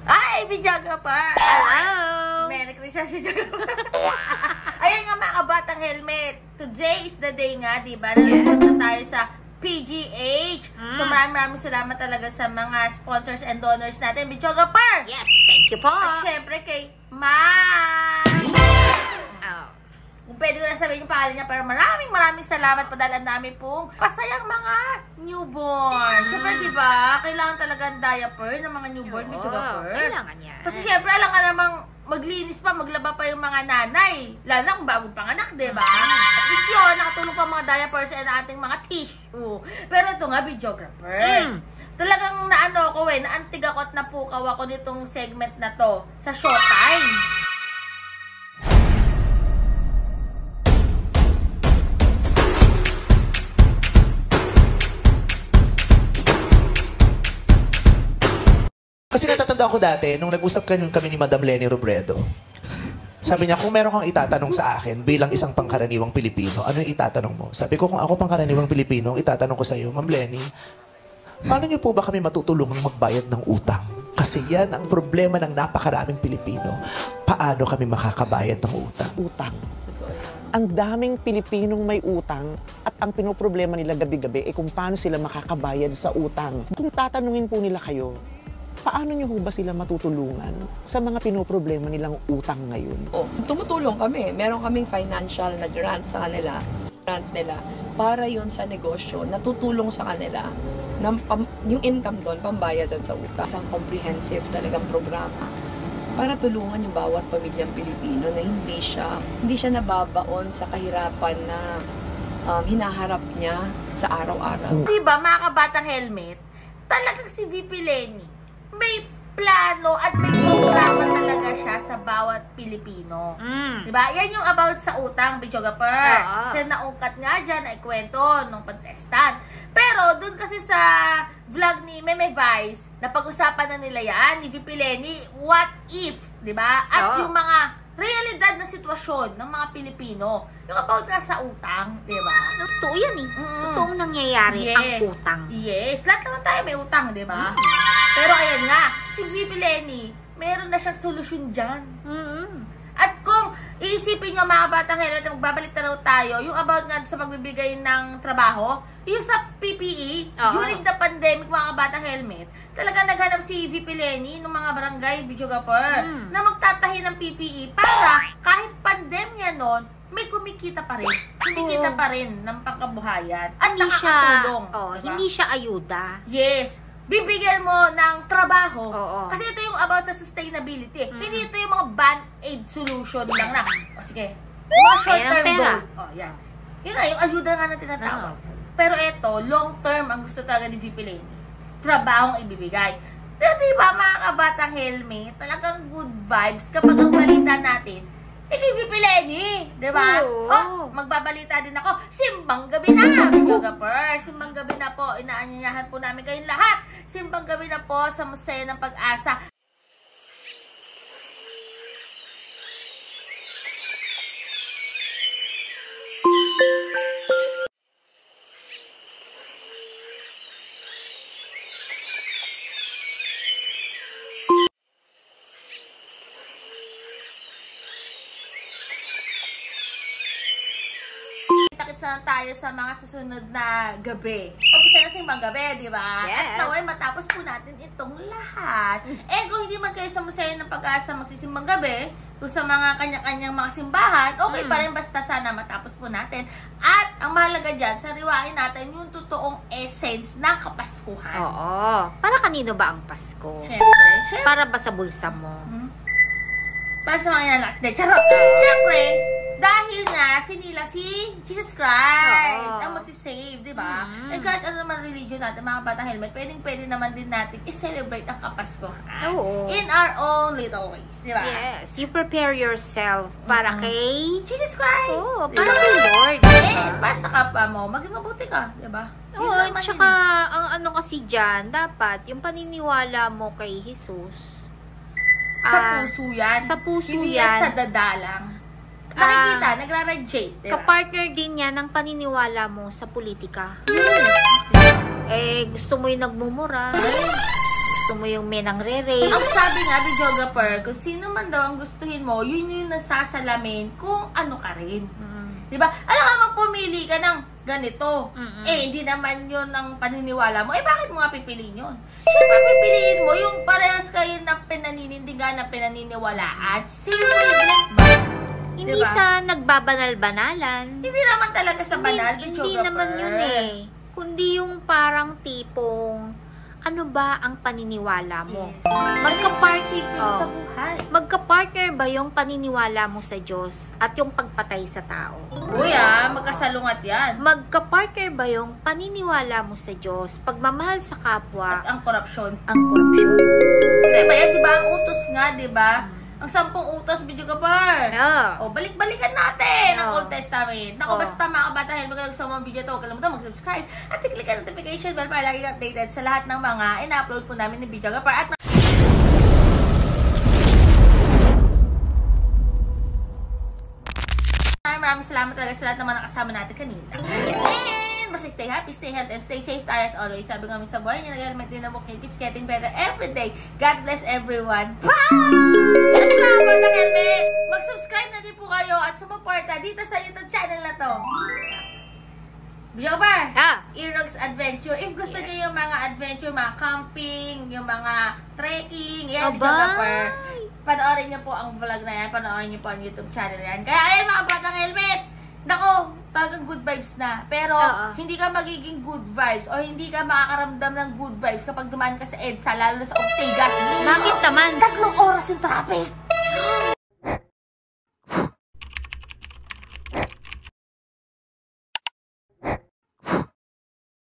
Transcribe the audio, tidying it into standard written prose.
Ay, videographer! Hello! Merry Christmas, videographer! Ayan nga mga kabatang helmet. Today is the day nga, diba? Nalagpunta tayo sa PGH. So maraming salamat talaga sa mga sponsors and donors natin. Videographer! Yes, thank you po! At syempre kay Ma'am! Kung pwede ko na sabihin yung pangalan niya, pero maraming salamat po dahil ang dami pong pasayang mga newborn. Siyempre, diba, kailangan talaga ang diaper ng mga newborn, videographer. Kailangan yan. Kasi siyempre, alam ka namang maglinis pa, maglaba pa yung mga nanay. Lalo na kung bagong panganak, diba? At least yun, nakatulong pa mga diapers and ating mga tissue. Pero ito nga, videographer. Talagang naano ko naantig ako at napukaw ako nitong segment na to sa Showtime. Kasi natatandaan ko dati, nung nag-usap kami ni Madam Leni Robredo, sabi niya, kung meron kang itatanong sa akin bilang isang pangkaraniwang Pilipino, ano yung itatanong mo? Sabi ko, kung ako pangkaraniwang Pilipino, itatanong ko sa iyo, Ma'am Leni, paano niyo po ba kami matutulungang magbayad ng utang? Kasi yan ang problema ng napakaraming Pilipino. Paano kami makakabayad ng utang? Utang. Ang daming Pilipinong may utang at ang pinoproblema nila gabi-gabi ay kung paano sila makakabayad sa utang. Kung tatanungin po nila kayo, paano nyo ba sila matutulungan sa mga pinoproblema nilang utang ngayon? Tumutulong kami. Meron kaming financial na grant sa kanila. Grant nila para yun sa negosyo, natutulong sa kanila. Yung income doon, pambayad doon sa utang. Isang comprehensive talagang programa para tulungan yung bawat pamilyang Pilipino na hindi siya nababaon sa kahirapan na hinaharap niya sa araw-araw. Diba, mga kabatang helmet, talagang si VP Leni, may plano at may programa talaga siya sa bawat Pilipino. Diba? Yan yung about sa utang, videographer. Kasi naungkat nga dyan, na ikwento nung contestant. Pero, dun kasi sa vlog ni Meme Vice, napag-usapan na nila yan, ni VP Leni, what if, diba? At yung mga realidad na sitwasyon ng mga Pilipino, yung about nga sa utang, diba? Totoo yan eh. Totoong nangyayari ang utang. Yes. Lahat naman tayo may utang, diba? Pero ayan nga, si VP Leni, meron na siyang solusyon dyan. At kung iisipin nyo mga batang helmet, magbabalik na raw tayo, yung about nga sa pagbibigay ng trabaho, yung sa PPE, during the pandemic mga batang helmet, talaga naghanap si VP Leni ng mga barangay, videographer, na magtatahi ng PPE para kahit pandemya nun, may kumikita pa rin. Kumikita pa rin ng pangkabuhayan. At nakakatulong. Diba? Hindi siya ayuda. Yes. Bibigyan mo ng trabaho. Kasi ito yung about sa sustainability. Hindi ito yung mga band-aid solution lang na. Sige. Yung mga short-term goal. Yan. Yun nga, yung ayuda nga na tinatawag. Pero ito, long-term ang gusto talaga ni VP Leni. Trabahong ibibigay. Diba mga kabatang helmet, talagang good vibes kapag ang balita natin, kay VP Leni, diba? Magbabalita din ako, simbang gabi na, videographer. Simbang gabi na po, inaanyayahan po namin kayong lahat. Simbang gabi na po sa Museo ng Pag-asa. Sana tayo sa mga susunod na gabi. Umpisa na simbang gabi, di ba? Yes. At naway matapos po natin itong lahat. Kung hindi man kayo sa Museo ng Pag-asa magsisimbang gabi, kung sa mga kanya-kanyang mga simbahan, okay pa rin basta sana matapos po natin. At ang mahalaga dyan, sariwain natin yung totoong essence ng Kapaskuhan. Para kanino ba ang Pasko? Siyempre. Para ba sa bulsa mo? Para sa mga inanak. Charot. Siyempre, dahil nga, sinila si Jesus Christ ang magsisave, di ba? Kahit ano naman religion natin, mga batang helmet, pwede naman din natin i-celebrate ang Kapaskuhan. In our own little ways, di ba? Yes, you prepare yourself para kay Jesus Christ! Para kay Lord. Para sa kapwa mo, maging mabuti ka, di ba? Tsaka, ang ano kasi dyan, dapat, yung paniniwala mo kay Jesus, sa puso yan. Sa puso Hindi yan. sa dadalang. Nakikita, nagra-radiate, diba? Kapartner din yan ng paniniwala mo sa politika. Gusto mo yung nagmumura. gusto mo yung may nangre-rape. Ang sabi nga, videographer, kung sino man daw ang gustuhin mo, yun yung nasasalamin kung ano ka rin. Diba? Alam nga, magpumili ka ng ganito. Hindi naman yun ang paniniwala mo. Bakit mo nga pipiliin yun? Siyempre, pipiliin mo yung parehas kayo na pinaninindigan, na pinaniniwalaan. Sino yung hindi sa nagbabanal-banalan. Hindi naman talaga sa banal, hindi naman yun kundi yung parang tipong, ano ba ang paniniwala mo? Yes. Magka-partner sa buhay. Magka-partner ba yung paniniwala mo sa Diyos at yung pagpatay sa tao? Uy magkasalungat yan. Magka-partner ba yung paniniwala mo sa Diyos, pagmamahal sa kapwa, at ang korupsyon? Ang korupsyon. Kaya ba yan, diba? Ang utos nga, diba? Ang 10 utos, video ka par. O, balik-balikan natin ang Old Testament. Naku, basta mga kabata, help ka gusto mo ang video to. Huwag kalimutan mag-subscribe at i-click ang notification bell para lagi ka updated sa lahat ng mga ina-upload po namin ni video ka par. At maraming salamat talaga sa lahat ng mga nakasama natin kanina. And basta stay happy, stay healthy, and stay safe tayo as always. Sabi nga sa buhay niya, nag-helmet din na book niya. Keeps getting better every day. God bless everyone. Bye! At mga batang helmet, mag-subscribe na din po kayo at sumuporta dito sa YouTube channel na to. Video ba? Earrogs Adventure. If gusto niyo yung mga adventure, mga camping, yung mga trekking, yan, video ka panoorin niyo po ang vlog na yan, panoorin niyo po ang YouTube channel yan. Kaya ayun mga batang helmet, nako, talagang good vibes na. Pero, hindi ka magiging good vibes or hindi ka makakaramdam ng good vibes kapag dumaan ka sa EDSA, lalo na sa Ortigas. Bakit naman? 3 oras yung traffic.